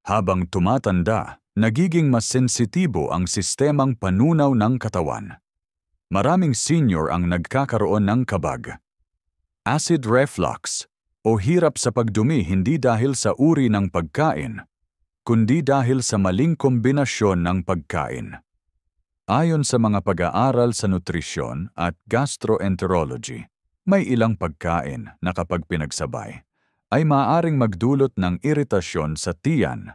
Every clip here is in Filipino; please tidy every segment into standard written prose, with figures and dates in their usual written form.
Habang tumatanda, nagiging mas sensitibo ang sistemang panunaw ng katawan. Maraming senior ang nagkakaroon ng kabag, acid reflux, o hirap sa pagdumi hindi dahil sa uri ng pagkain, kundi dahil sa maling kombinasyon ng pagkain. Ayon sa mga pag-aaral sa nutrisyon at gastroenterology, may ilang pagkain na kapag pinagsabay, ay maaaring magdulot ng iritasyon sa tiyan,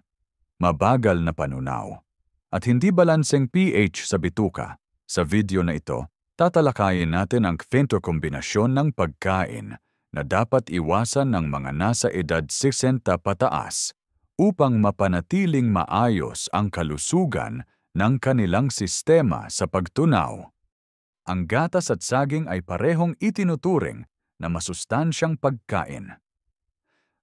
mabagal na panunaw, at hindi balanseng pH sa bituka. Sa video na ito, tatalakayin natin ang kombinasyon ng pagkain na dapat iwasan ng mga nasa edad 60 pataas upang mapanatiling maayos ang kalusugan ng kanilang sistema sa pagtunaw. Ang gatas at saging ay parehong itinuturing na masustansyang pagkain.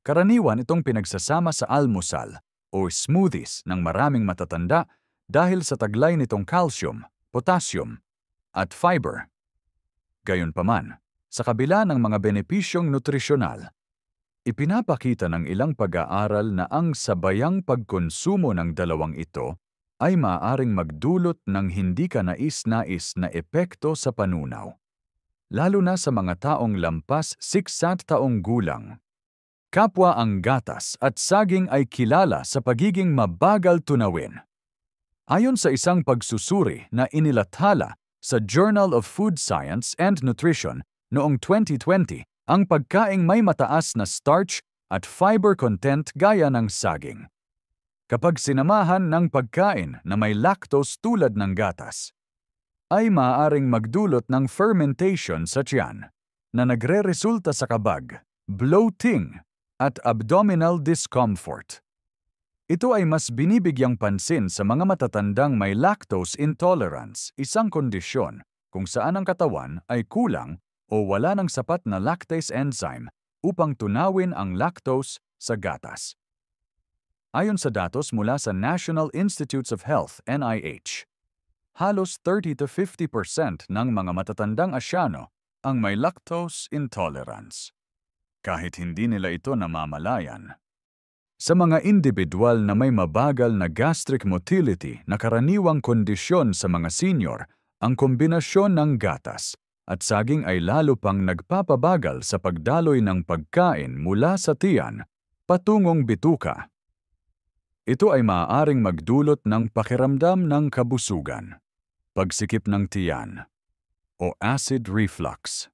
Karaniwan itong pinagsasama sa almusal o smoothies ng maraming matatanda dahil sa taglay nitong calcium, potassium, at fiber. Gayunpaman, sa kabila ng mga benepisyong nutrisyonal, ipinapakita ng ilang pag-aaral na ang sabayang pagkonsumo ng dalawang ito ay maaaring magdulot ng hindi kanais-nais na epekto sa panunaw, lalo na sa mga taong lampas 60 taong gulang. Kapwa ang gatas at saging ay kilala sa pagiging mabagal tunawin. Ayon sa isang pagsusuri na inilathala sa Journal of Food Science and Nutrition noong 2020, ang pagkaing may mataas na starch at fiber content gaya ng saging, kapag sinamahan ng pagkain na may lactose tulad ng gatas, ay maaaring magdulot ng fermentation sa tiyan na nagre-resulta sa kabag, bloating, at abdominal discomfort. Ito ay mas binibigyang pansin sa mga matatandang may lactose intolerance, isang kondisyon kung saan ang katawan ay kulang o wala ng sapat na lactase enzyme upang tunawin ang lactose sa gatas. Ayon sa datos mula sa National Institutes of Health (NIH), halos 30–50% ng mga matatandang Asyano ang may lactose intolerance, kahit hindi nila ito namamalayan. Sa mga individual na may mabagal na gastric motility na karaniwang kondisyon sa mga senior, ang kombinasyon ng gatas at saging ay lalo pang nagpapabagal sa pagdaloy ng pagkain mula sa tiyan patungong bituka. Ito ay maaaring magdulot ng pakiramdam ng kabusugan, pagsikip ng tiyan, o acid reflux.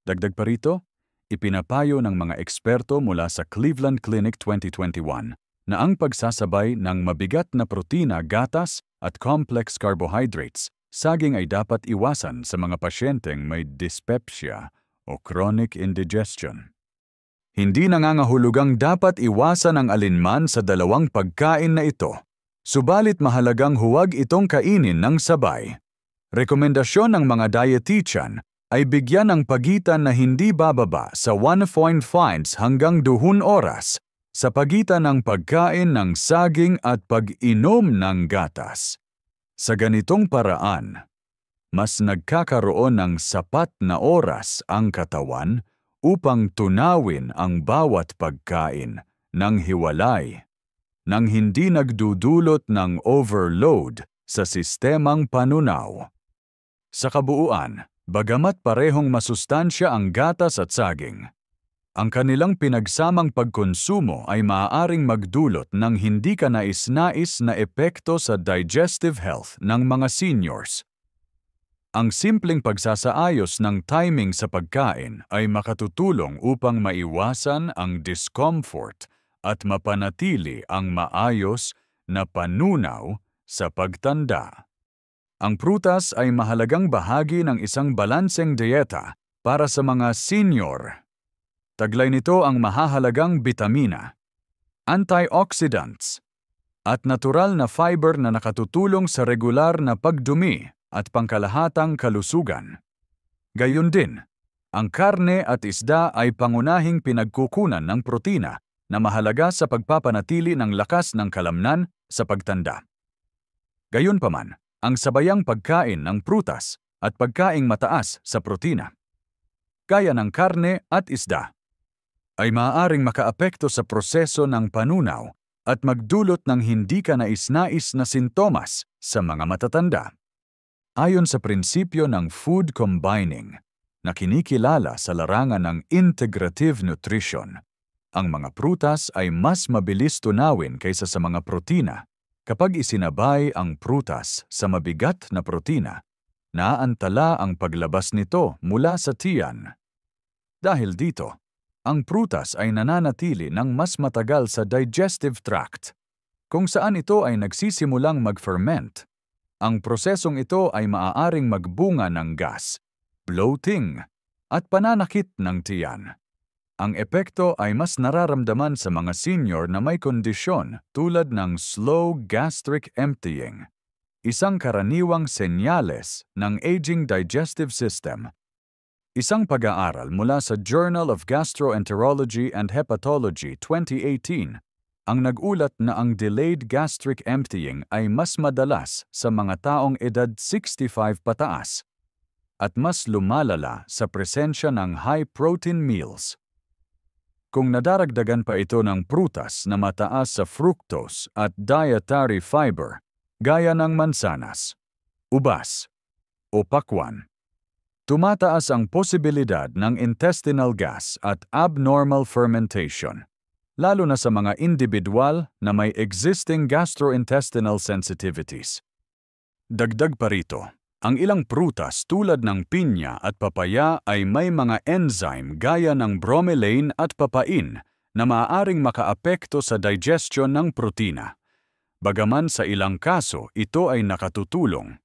Dagdag pa rito, ipinapayo ng mga eksperto mula sa Cleveland Clinic 2021 na ang pagsasabay ng mabigat na protina, gatas at complex carbohydrates, saging ay dapat iwasan sa mga pasyenteng may dyspepsia o chronic indigestion. Hindi nangangahulugang dapat iwasan ang alinman sa dalawang pagkain na ito, subalit mahalagang huwag itong kainin ng sabay. Rekomendasyon ng mga dietitian ay bigyan ng pagitan na hindi bababa sa 1.5 hanggang 2 oras sa pagitan ng pagkain ng saging at pag-inom ng gatas. Sa ganitong paraan, mas nagkakaroon ng sapat na oras ang katawan upang tunawin ang bawat pagkain ng hiwalay, nang hindi nagdudulot ng overload sa sistemang panunaw. Sa kabuuan, bagamat parehong masustansya ang gatas at saging, ang kanilang pinagsamang pagkonsumo ay maaaring magdulot ng hindi kanais-nais na epekto sa digestive health ng mga seniors. Ang simpleng pagsasaayos ng timing sa pagkain ay makatutulong upang maiwasan ang discomfort at mapanatili ang maayos na panunaw sa pagtanda. Ang prutas ay mahalagang bahagi ng isang balanseng dieta para sa mga senior. Taglay nito ang mahahalagang bitamina, antioxidants, at natural na fiber na nakatutulong sa regular na pagdumi at pangkalahatang kalusugan. Gayon din, ang karne at isda ay pangunahing pinagkukunan ng protina na mahalaga sa pagpapanatili ng lakas ng kalamnan sa pagtanda. Gayunpaman, ang sabayang pagkain ng prutas at pagkaing mataas sa protina, gaya ng karne at isda, ay maaaring makaapekto sa proseso ng panunaw at magdulot ng hindi ka nais-nais na sintomas sa mga matatanda. Ayon sa prinsipyo ng food combining, na kinikilala sa larangan ng integrative nutrition, ang mga prutas ay mas mabilis tunawin kaysa sa mga protina. Kapag isinabay ang prutas sa mabigat na protina, naantala ang paglabas nito mula sa tiyan. Dahil dito, ang prutas ay nananatili ng mas matagal sa digestive tract, kung saan ito ay nagsisimulang mag-ferment. Ang prosesong ito ay maaaring magbunga ng gas, bloating, at pananakit ng tiyan. Ang epekto ay mas nararamdaman sa mga senior na may kondisyon tulad ng slow gastric emptying, isang karaniwang senyales ng aging digestive system. Isang pag-aaral mula sa Journal of Gastroenterology and Hepatology 2018 ang nag-ulat na ang delayed gastric emptying ay mas madalas sa mga taong edad 65 pataas at mas lumalala sa presensya ng high-protein meals. Kung nadaragdagan pa ito ng prutas na mataas sa fructose at dietary fiber, gaya ng mansanas, ubas, o pakwan, tumataas ang posibilidad ng intestinal gas at abnormal fermentation, lalo na sa mga individual na may existing gastrointestinal sensitivities. Dagdag pa rito, ang ilang prutas tulad ng pinya at papaya ay may mga enzyme gaya ng bromelain at papain na maaaring makaapekto sa digestion ng protina. Bagaman sa ilang kaso ito ay nakatutulong.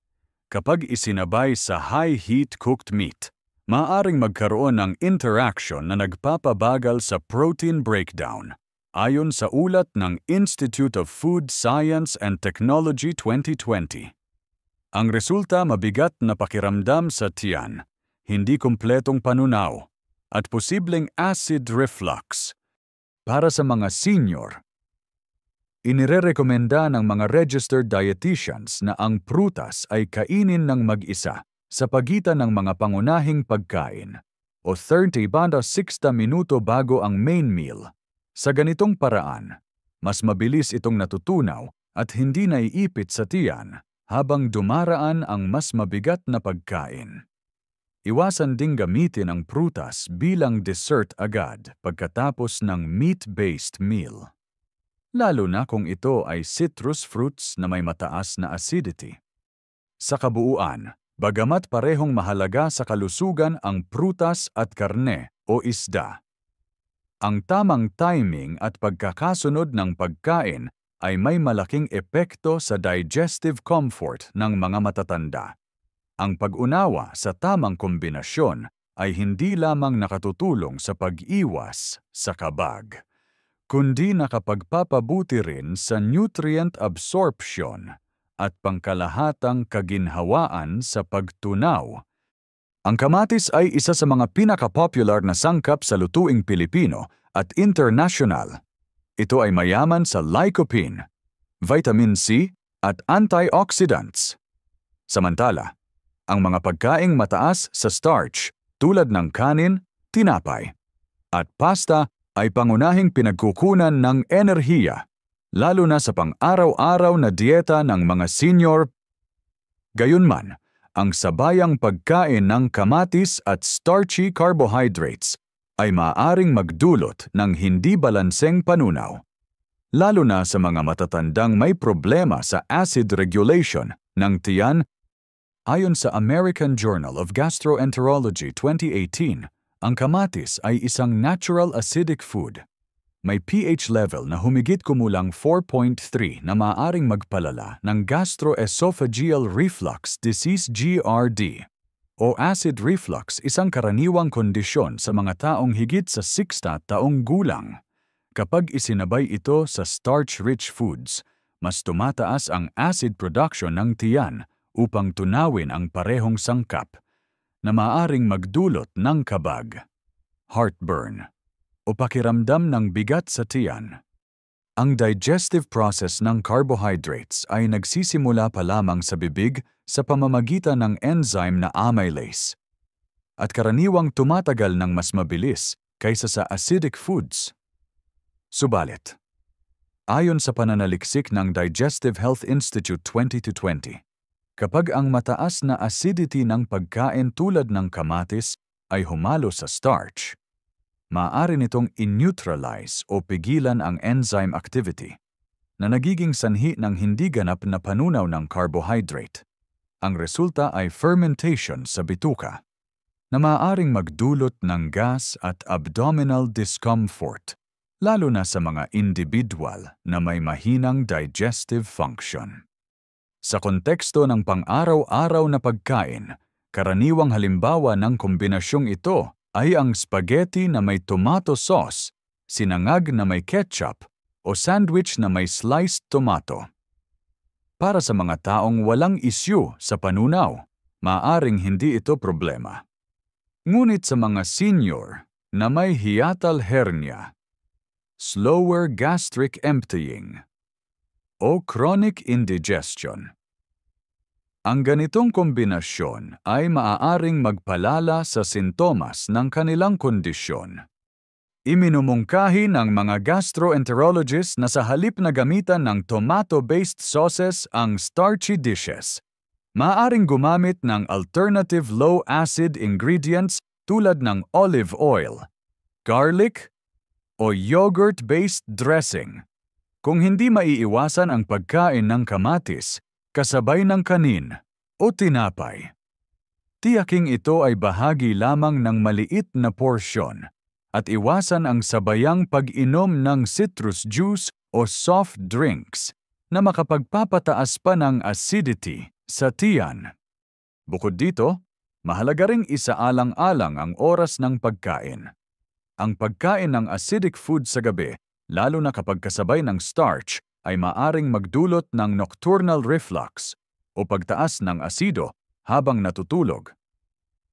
Kapag isinabay sa high-heat cooked meat, maaaring magkaroon ng interaction na nagpapabagal sa protein breakdown, ayon sa ulat ng Institute of Food Science and Technology 2020. Ang resulta mabigat na pakiramdam sa tiyan, hindi kumpletong panunaw, at posibleng acid reflux. Para sa mga senior, inirerekomenda ng mga registered dietitians na ang prutas ay kainin ng mag-isa sa pagitan ng mga pangunahing pagkain o 30 to 60 minuto bago ang main meal. Sa ganitong paraan, mas mabilis itong natutunaw at hindi naiipit sa tiyan habang dumaraan ang mas mabigat na pagkain. Iwasan ding gamitin ang prutas bilang dessert agad pagkatapos ng meat-based meal, lalo na kung ito ay citrus fruits na may mataas na acidity. Sa kabuuan, bagamat parehong mahalaga sa kalusugan ang prutas at karne o isda, ang tamang timing at pagkakasunod ng pagkain ay may malaking epekto sa digestive comfort ng mga matatanda. Ang pag-unawa sa tamang kombinasyon ay hindi lamang nakatutulong sa pag-iwas sa kabag, kundi nakapagpapabuti rin sa nutrient absorption at pangkalahatang kaginhawaan sa pagtunaw. Ang kamatis ay isa sa mga pinaka-popular na sangkap sa lutuing Pilipino at international. Ito ay mayaman sa lycopene, vitamin C at antioxidants. Samantala, ang mga pagkaing mataas sa starch tulad ng kanin, tinapay, at pasta ay pangunahing pinagkukunan ng enerhiya, lalo na sa pang-araw-araw na dieta ng mga senior. Gayunman, ang sabayang pagkain ng kamatis at starchy carbohydrates ay maaaring magdulot ng hindi balanseng panunaw, lalo na sa mga matatandang may problema sa acid regulation ng tiyan. Ayon sa American Journal of Gastroenterology 2018, ang kamatis ay isang natural acidic food. May pH level na humigit kumulang 4.3 na maaaring magpalala ng gastroesophageal reflux disease GERD. O acid reflux, isang karaniwang kondisyon sa mga taong higit sa 60 taong gulang. Kapag isinabay ito sa starch-rich foods, mas tumataas ang acid production ng tiyan upang tunawin ang parehong sangkap, na maaaring magdulot ng kabag, heartburn, o pakiramdam ng bigat sa tiyan. Ang digestive process ng carbohydrates ay nagsisimula pa lamang sa bibig sa pamamagitan ng enzyme na amylase, at karaniwang tumatagal ng mas mabilis kaysa sa acidic foods. Subalit, Ayon sa pananaliksik ng Digestive Health Institute 2020, kapag ang mataas na acidity ng pagkain tulad ng kamatis ay humalo sa starch, maaari nitong in-neutralize o pigilan ang enzyme activity na nagiging sanhi ng hindi ganap na panunaw ng carbohydrate. Ang resulta ay fermentation sa bituka, na maaaring magdulot ng gas at abdominal discomfort, lalo na sa mga individual na may mahinang digestive function. Sa konteksto ng pang-araw-araw na pagkain, karaniwang halimbawa ng kombinasyong ito ay ang spaghetti na may tomato sauce, sinangag na may ketchup, o sandwich na may sliced tomato. Para sa mga taong walang isyu sa panunaw, maaaring hindi ito problema. Ngunit sa mga senior na may hiatal hernia, slower gastric emptying, o chronic indigestion, ang ganitong kombinasyon ay maaaring magpalala sa sintomas ng kanilang kondisyon. Iminumungkahi ng mga gastroenterologists na sa halip na gamitan ng tomato-based sauces ang starchy dishes, maaaring gumamit ng alternative low-acid ingredients tulad ng olive oil, garlic, o yogurt-based dressing. Kung hindi maiiwasan ang pagkain ng kamatis, kasabay ng kanin, o tinapay, tiyaking ito ay bahagi lamang ng maliit na porsyon at iwasan ang sabayang pag-inom ng citrus juice o soft drinks na makapagpapataas pa ng acidity sa tiyan. Bukod dito, mahalaga ring isaalang-alang ang oras ng pagkain. Ang pagkain ng acidic food sa gabi, lalo na kapag kasabay ng starch, ay maaring magdulot ng nocturnal reflux o pagtaas ng asido habang natutulog.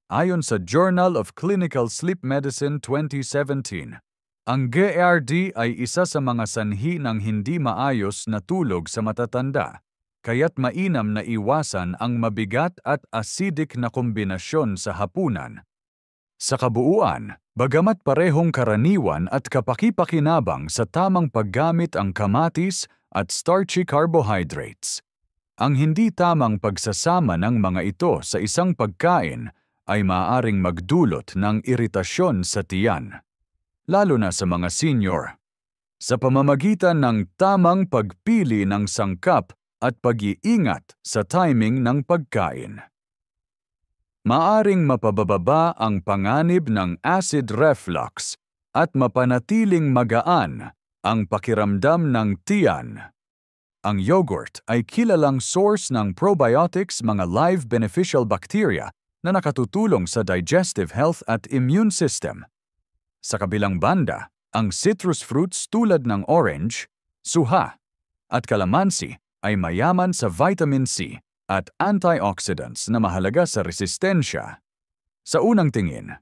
Ayon sa Journal of Clinical Sleep Medicine 2017, ang GERD ay isa sa mga sanhi ng hindi maayos na tulog sa matatanda, kaya't mainam na iwasan ang mabigat at acidic na kombinasyon sa hapunan. Sa kabuuan, bagamat parehong karaniwan at kapaki-pakinabang sa tamang paggamit ang kamatis at starchy carbohydrates, ang hindi tamang pagsasama ng mga ito sa isang pagkain ay maaaring magdulot ng iritasyon sa tiyan, lalo na sa mga senior. Sa pamamagitan ng tamang pagpili ng sangkap at pag-iingat sa timing ng pagkain, maaring mapababa ang panganib ng acid reflux at mapanatiling magaan ang pakiramdam ng tiyan. Ang yogurt ay kilalang source ng probiotics, mga live beneficial bacteria na nakatutulong sa digestive health at immune system. Sa kabilang banda, ang citrus fruits tulad ng orange, suha, at kalamansi ay mayaman sa vitamin C at antioxidants na mahalaga sa resistensya. Sa unang tingin,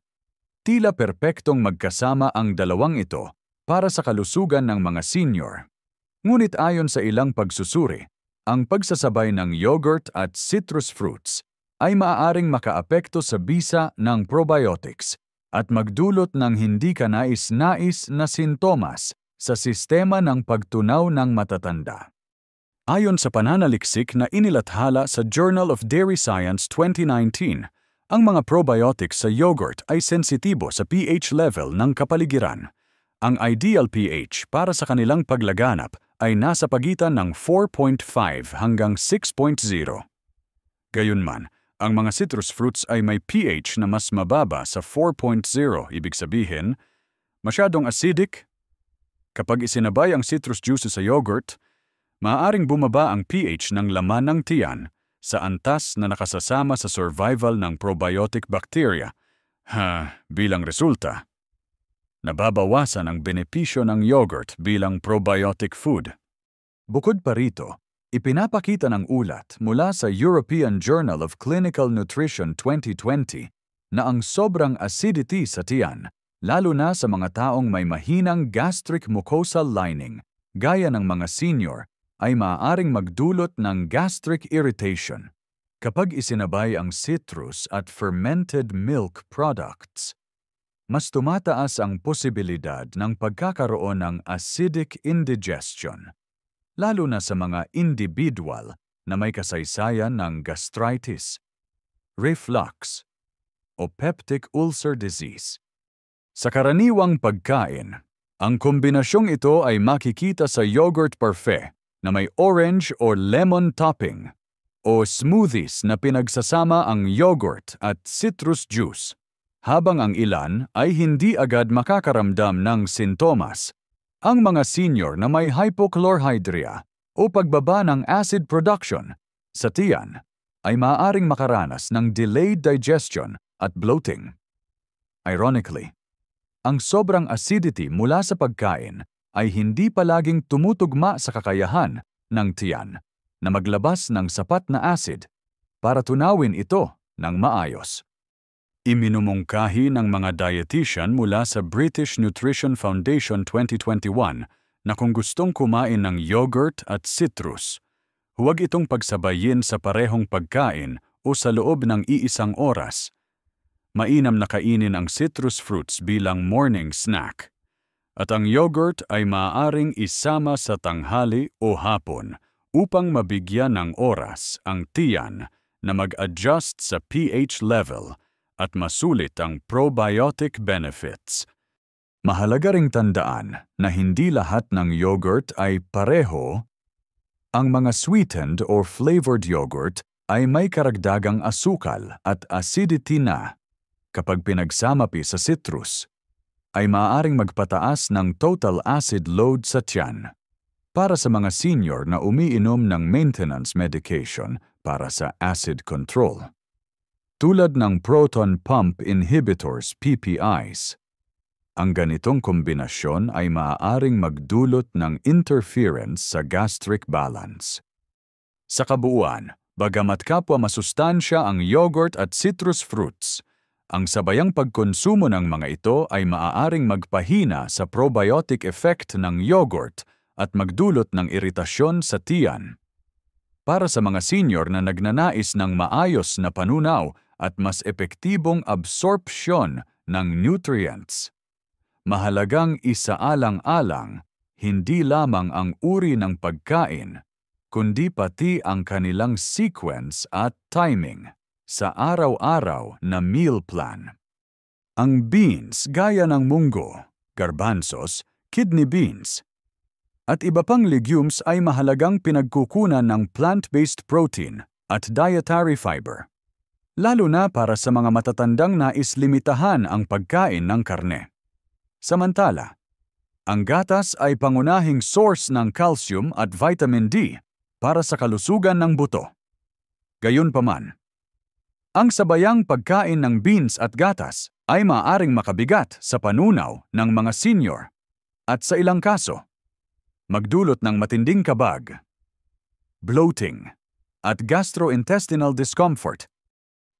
tila perpektong magkasama ang dalawang ito para sa kalusugan ng mga senior. Ngunit ayon sa ilang pagsusuri, ang pagsasabay ng yogurt at citrus fruits ay maaaring makaapekto sa bisa ng probiotics at magdulot ng hindi kanais-nais na sintomas sa sistema ng pagtunaw ng matatanda. Ayon sa pananaliksik na inilathala sa Journal of Dairy Science 2019, ang mga probiotics sa yogurt ay sensitibo sa pH level ng kapaligiran. Ang ideal pH para sa kanilang paglaganap ay nasa pagitan ng 4.5 hanggang 6.0. Gayunman, ang mga citrus fruits ay may pH na mas mababa sa 4.0, ibig sabihin, masyadong acidic. Kapag isinabay ang citrus juices sa yogurt, maaaring bumaba ang pH ng laman ng tiyan sa antas na nakasasama sa survival ng probiotic bacteria. Bilang resulta, nababawasan ang benepisyo ng yogurt bilang probiotic food. Bukod pa rito, ipinapakita ng ulat mula sa European Journal of Clinical Nutrition 2020 na ang sobrang acidity sa tiyan, lalo na sa mga taong may mahinang gastric mucosal lining, gaya ng mga senior, ay maaaring magdulot ng gastric irritation kapag isinabay ang citrus at fermented milk products. Mas tumataas ang posibilidad ng pagkakaroon ng acidic indigestion lalo na sa mga individual na may kasaysayan ng gastritis, reflux, o peptic ulcer disease. Sa karaniwang pagkain, ang kombinasyong ito ay makikita sa yogurt parfait na may orange or lemon topping o smoothies na pinagsasama ang yogurt at citrus juice, habang ang ilan ay hindi agad makakaramdam ng sintomas. Ang mga senior na may hypochlorhydria o pagbaba ng acid production sa tiyan ay maaaring makaranas ng delayed digestion at bloating. Ironically, ang sobrang acidity mula sa pagkain ay hindi palaging tumutugma sa kakayahan ng tiyan na maglabas ng sapat na acid para tunawin ito ng maayos. Iminumungkahi ng mga dietitian mula sa British Nutrition Foundation 2021 na kung gustong kumain ng yogurt at citrus, huwag itong pagsabayin sa parehong pagkain o sa loob ng iisang oras. Mainam na kainin ang citrus fruits bilang morning snack. At ang yogurt ay maaaring isama sa tanghali o hapon upang mabigyan ng oras ang tiyan na mag-adjust sa pH level at masulit ang probiotic benefits. Mahalaga ring tandaan na hindi lahat ng yogurt ay pareho. Ang mga sweetened or flavored yogurt ay may karagdagang asukal at acidity na, kapag pinagsamapi sa citrus, ay maaaring magpataas ng total acid load sa tiyan. Para sa mga senior na umiinom ng maintenance medication para sa acid control, tulad ng proton pump inhibitors (PPIs), ang ganitong kombinasyon ay maaaring magdulot ng interference sa gastric balance. Sa kabuuan, bagamat kapwa masustansya ang yogurt at citrus fruits, ang sabayang pagkonsumo ng mga ito ay maaaring magpahina sa probiotic effect ng yogurt at magdulot ng iritasyon sa tiyan. Para sa mga senior na nagnanais ng maayos na panunaw at mas epektibong absorpsyon ng nutrients, mahalagang isaalang-alang hindi lamang ang uri ng pagkain, kundi pati ang kanilang sequence at timing sa araw-araw na meal plan. Ang beans gaya ng munggo, garbanzos, kidney beans, at iba pang legumes ay mahalagang pinagkukunan ng plant-based protein at dietary fiber, lalo na para sa mga matatandang nais limitahan ang pagkain ng karne. Samantala, ang gatas ay pangunahing source ng calcium at vitamin D para sa kalusugan ng buto. Gayunpaman, ang sabayang pagkain ng beans at gatas ay maaaring makabigat sa panunaw ng mga senior at sa ilang kaso, magdulot ng matinding kabag, bloating, at gastrointestinal discomfort.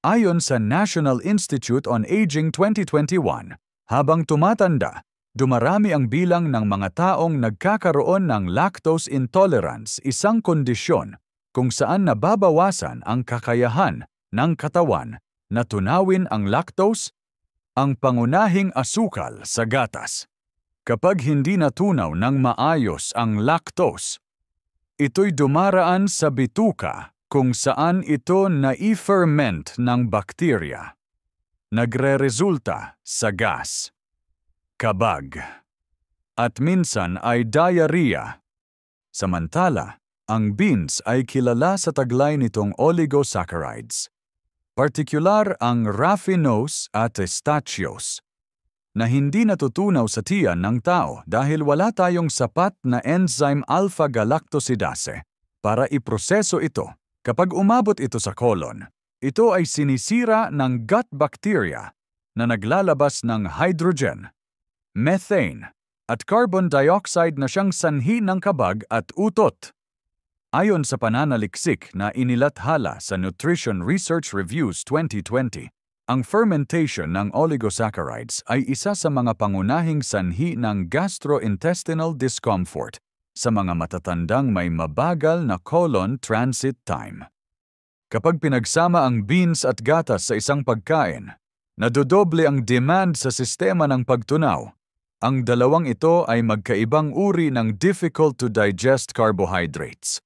Ayon sa National Institute on Aging 2021, habang tumatanda, dumarami ang bilang ng mga taong nagkakaroon ng lactose intolerance, isang kondisyon kung saan nababawasan ang kakayahan ng katawan na tunawin ang lactose, ang pangunahing asukal sa gatas. Kapag hindi natunaw ng maayos ang lactose, ito'y dumaraan sa bituka kung saan ito nai-ferment ng bakterya. Nagre-resulta sa gas, kabag, at minsan ay diarrhea. Samantala, ang beans ay kilala sa taglay nitong oligosaccharides, partikular ang raffinose at stachyose, na hindi natutunaw sa tiyan ng tao dahil wala tayong sapat na enzyme alpha-galactosidase para iproseso ito. Kapag umabot ito sa colon, ito ay sinisira ng gut bacteria na naglalabas ng hydrogen, methane, at carbon dioxide na siyang sanhi ng kabag at utot. Ayon sa pananaliksik na inilathala sa Nutrition Research Reviews 2020, ang fermentation ng oligosaccharides ay isa sa mga pangunahing sanhi ng gastrointestinal discomfort sa mga matatandang may mabagal na colon transit time. Kapag pinagsama ang beans at gatas sa isang pagkain, nadodoble ang demand sa sistema ng pagtunaw Ang dalawang ito ay magkaibang uri ng difficult-to-digest carbohydrates.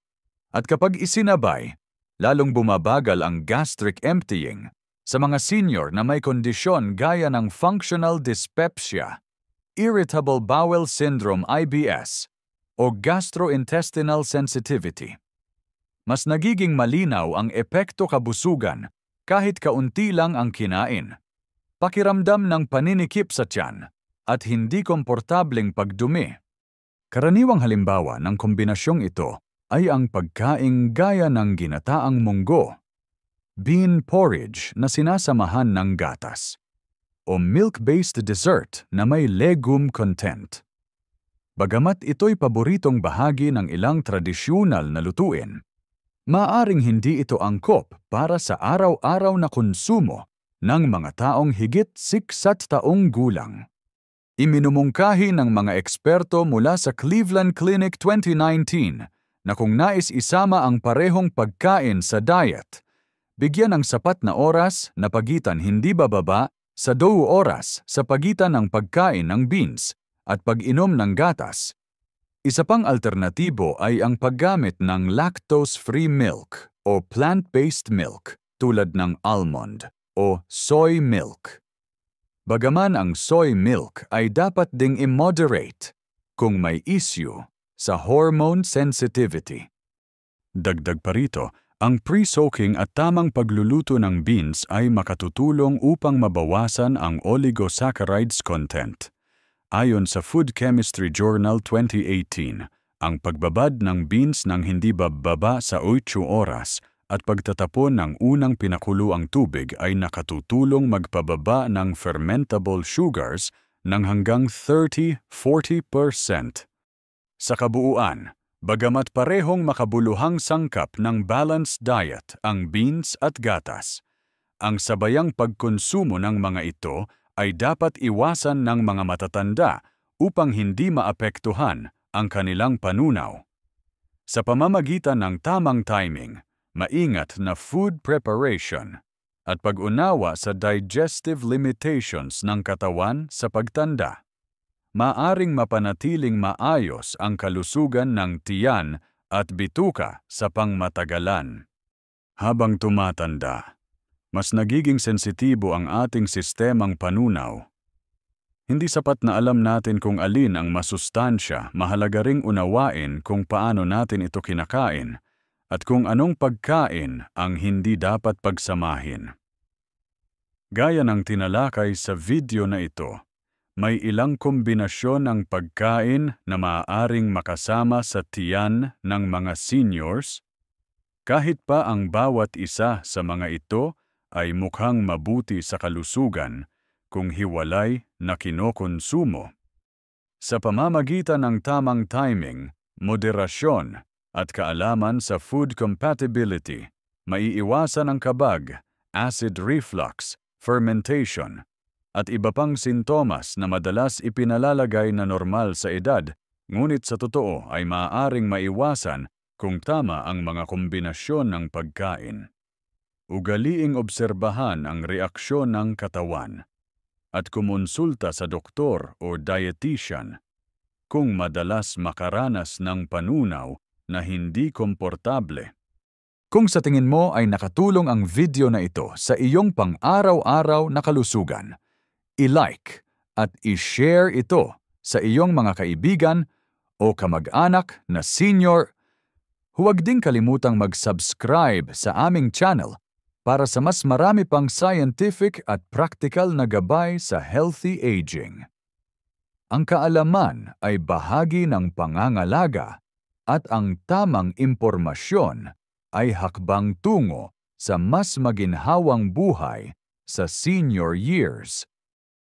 At kapag isinabay, lalong bumabagal ang gastric emptying sa mga senior na may kondisyon gaya ng functional dyspepsia, irritable bowel syndrome IBS, o gastrointestinal sensitivity. Mas nagiging malinaw ang epekto kabusugan kahit kaunti lang ang kinain. Pakiramdam ng paninikip sa tiyan at hindi komportableng pagdumi. Karaniwang halimbawa ng kombinasyong ito ay ang pagkaing gaya ng ginataang munggo, bean porridge na sinasamahan ng gatas, o milk-based dessert na may legume content. Bagamat ito'y paboritong bahagi ng ilang tradisyonal na lutuin, maaring hindi ito angkop para sa araw-araw na konsumo ng mga taong higit 60 taong gulang. Iminumungkahi ng mga eksperto mula sa Cleveland Clinic 2019 na kung nais isama ang parehong pagkain sa diet, bigyan ng sapat na oras na pagitan hindi bababa sa 2 oras sa pagitan ng pagkain ng beans at pag-inom ng gatas. Isa pang alternatibo ay ang paggamit ng lactose-free milk o plant-based milk tulad ng almond o soy milk. Bagaman ang soy milk ay dapat ding i-moderate kung may issue sa hormone sensitivity. Dagdag pa rito, ang pre-soaking at tamang pagluluto ng beans ay makatutulong upang mabawasan ang oligosaccharides content. Ayon sa Food Chemistry Journal 2018, ang pagbabad ng beans ng hindi bababa sa 8 oras at pagtatapon ng unang pinakuluang tubig ay nakatutulong magpababa ng fermentable sugars ng hanggang 30–40%. Sa kabuuan, bagamat parehong makabuluhang sangkap ng balanced diet ang beans at gatas, ang sabayang pagkonsumo ng mga ito ay dapat iwasan ng mga matatanda upang hindi maapektuhan ang kanilang panunaw. Sa pamamagitan ng tamang timing, maingat na food preparation, at pag-unawa sa digestive limitations ng katawan sa pagtanda, maaring mapanatiling maayos ang kalusugan ng tiyan at bituka sa pangmatagalan. Habang tumatanda, mas nagiging sensitibo ang ating sistemang panunaw. Hindi sapat na alam natin kung alin ang masustansya, mahalaga ring unawain kung paano natin ito kinakain at kung anong pagkain ang hindi dapat pagsamahin. Gaya ng tinalakay sa video na ito, may ilang kombinasyon ng pagkain na maaaring makasama sa tiyan ng mga seniors, kahit pa ang bawat isa sa mga ito ay mukhang mabuti sa kalusugan kung hiwalay na kinokonsumo. Sa pamamagitan ng tamang timing, moderasyon, at kaalaman sa food compatibility, maiiwasan ang kabag, acid reflux, fermentation, at iba pang sintomas na madalas ipinalalagay na normal sa edad, ngunit sa totoo ay maaaring maiwasan kung tama ang mga kombinasyon ng pagkain. Ugaliing obserbahan ang reaksyon ng katawan at kumonsulta sa doktor o dietitian kung madalas makaranas ng panunaw na hindi komportable. Kung sa tingin mo ay nakatulong ang video na ito sa iyong pang-araw-araw na kalusugan, i-like at i-share ito sa iyong mga kaibigan o kamag-anak na senior. Huwag ding kalimutang mag-subscribe sa aming channel para sa mas marami pang scientific at practical na gabay sa healthy aging. Ang kaalaman ay bahagi ng pangangalaga at ang tamang impormasyon ay hakbang tungo sa mas maginhawang buhay sa senior years.